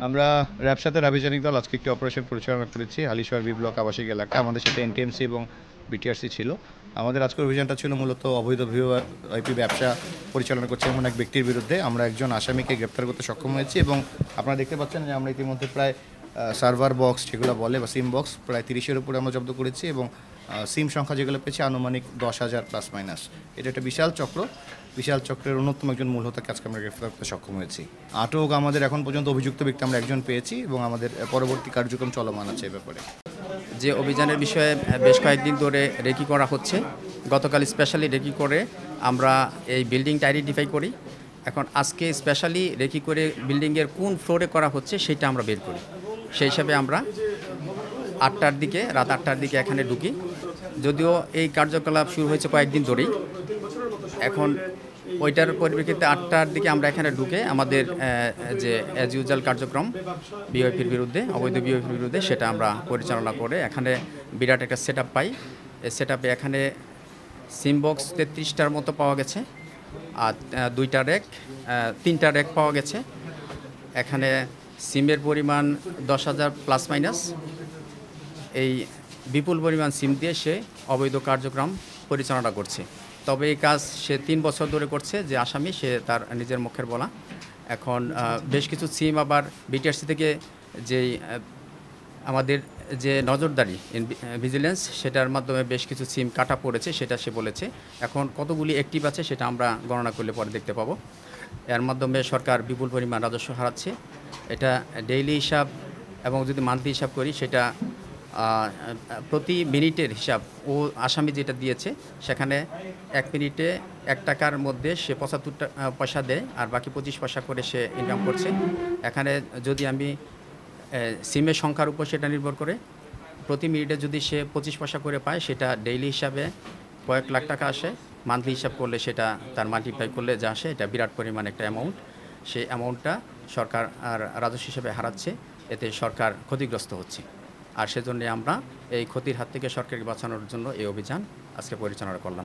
আমরা র্যাবসাতে রাবিজানিক দল আজকে একটি অপারেশন পরিচালনা করেছি হালিশহর বি ব্লক আবাসিক এলাকা। আমাদের সাথে এনটিএমসি এবং বিটিআরসি ছিল। আমাদের আজকের অভিযানটা ছিল মূলত অবৈধ ভিওআইপি ব্যবসা পরিচালনা করছে এমন এক ব্যক্তির বিরুদ্ধে। আমরা একজন আসামিকে গ্রেপ্তার করতে সক্ষম হয়েছি এবং আপনারা দেখতে পাচ্ছেন যে আমরা ইতিমধ্যে প্রায় সার্ভার বক্স যেগুলো বলে বা সিম বক্স প্রায় 30-এর উপরে আমরা জব্দ করেছি এবং সিম সংখ্যা যেগুলো পেয়েছি আনুমানিক 10,000 প্লাস মাইনাস। এটা একটা বিশাল চক্রের অন্যতম একজন মূল হোতাকে আজকে আমরা গ্রেফতার করতে সক্ষম হয়েছি। আটক আমাদের এখন পর্যন্ত অভিযুক্ত ব্যক্তি আমরা একজন পেয়েছি এবং আমাদের পরবর্তী কার্যক্রম চলমান আছে এ ব্যাপারে। যে অভিযানের বিষয়ে বেশ কয়েকদিন ধরে রেকি করা হচ্ছে। গতকাল স্পেশালি রেকি করে আমরা এই বিল্ডিংটা আইডেন্টিফাই করি। এখন আজকে স্পেশালি রেকি করে বিল্ডিংয়ের কোন ফ্লোরে করা হচ্ছে সেটা আমরা বের করি। সেই হিসাবে আমরা রাত 8টার দিকে এখানে ঢুকি। যদিও এই কার্যকলাপ শুরু হয়েছে কয়েকদিন ধরেই, এখন ওইটার পরিপ্রেক্ষিতে 8টার দিকে আমরা এখানে ঢুকে আমাদের যে অ্যাজ ইউজুয়াল কার্যক্রম বিওআইপির বিরুদ্ধে, অবৈধ বিওআইপির বিরুদ্ধে, সেটা আমরা পরিচালনা করে এখানে বিরাট একটা সেট আপ পাই। এই সেট আপে এখানে সিম বক্স 33টার মতো পাওয়া গেছে, আর 3টা র্যাক পাওয়া গেছে। এখানে সিমের পরিমাণ 10,000 প্লাস মাইনাস। এই বিপুল পরিমাণ সিম দিয়ে সে অবৈধ কার্যক্রম পরিচালনা করছে। তবে এই কাজ সে 3 বছর ধরে করছে, যে আসামি, সে তার নিজের মুখের বলা। এখন বেশ কিছু সিম আবার বিটিআরসি থেকে যেই আমাদের যে নজরদারি ভিজিলেন্স, সেটার মাধ্যমে বেশ কিছু সিম কাটা পড়েছে, সেটা সে বলেছে। এখন কতগুলি অ্যাক্টিভ আছে সেটা আমরা গণনা করলে পরে দেখতে পাবো। এর মাধ্যমে সরকার বিপুল পরিমাণ রাজস্ব হারাচ্ছে। এটা ডেইলি হিসাব এবং যদি মান্থলি হিসাব করি সেটা প্রতি মিনিটের হিসাব ও আসামি যেটা দিয়েছে, সেখানে 1 মিনিটে 1 টাকার মধ্যে সে 75 পয়সা দেয়, আর বাকি 25 পয়সা করে সে ইনকাম করছে। এখানে যদি আমি সিমের সংখ্যার উপর সেটা নির্ভর করে, প্রতি মিনিটে যদি সে 25 পয়সা করে পায়, সেটা ডেইলি হিসাবে কয়েক লাখ টাকা আসে। মান্থলি হিসাব করলে সেটা তার মাল্টিপ্লাই করলে যা আসে, এটা বিরাট পরিমাণ একটা অ্যামাউন্ট। সেই অ্যামাউন্টটা সরকার আর রাজস্ব হিসেবে হারাচ্ছে, এতে সরকার ক্ষতিগ্রস্ত হচ্ছে। আর সেজন্য আমরা এই ক্ষতির হাত থেকে সরকারকে বাঁচানোর জন্য এই অভিযান আজকে পরিচালনা করলাম।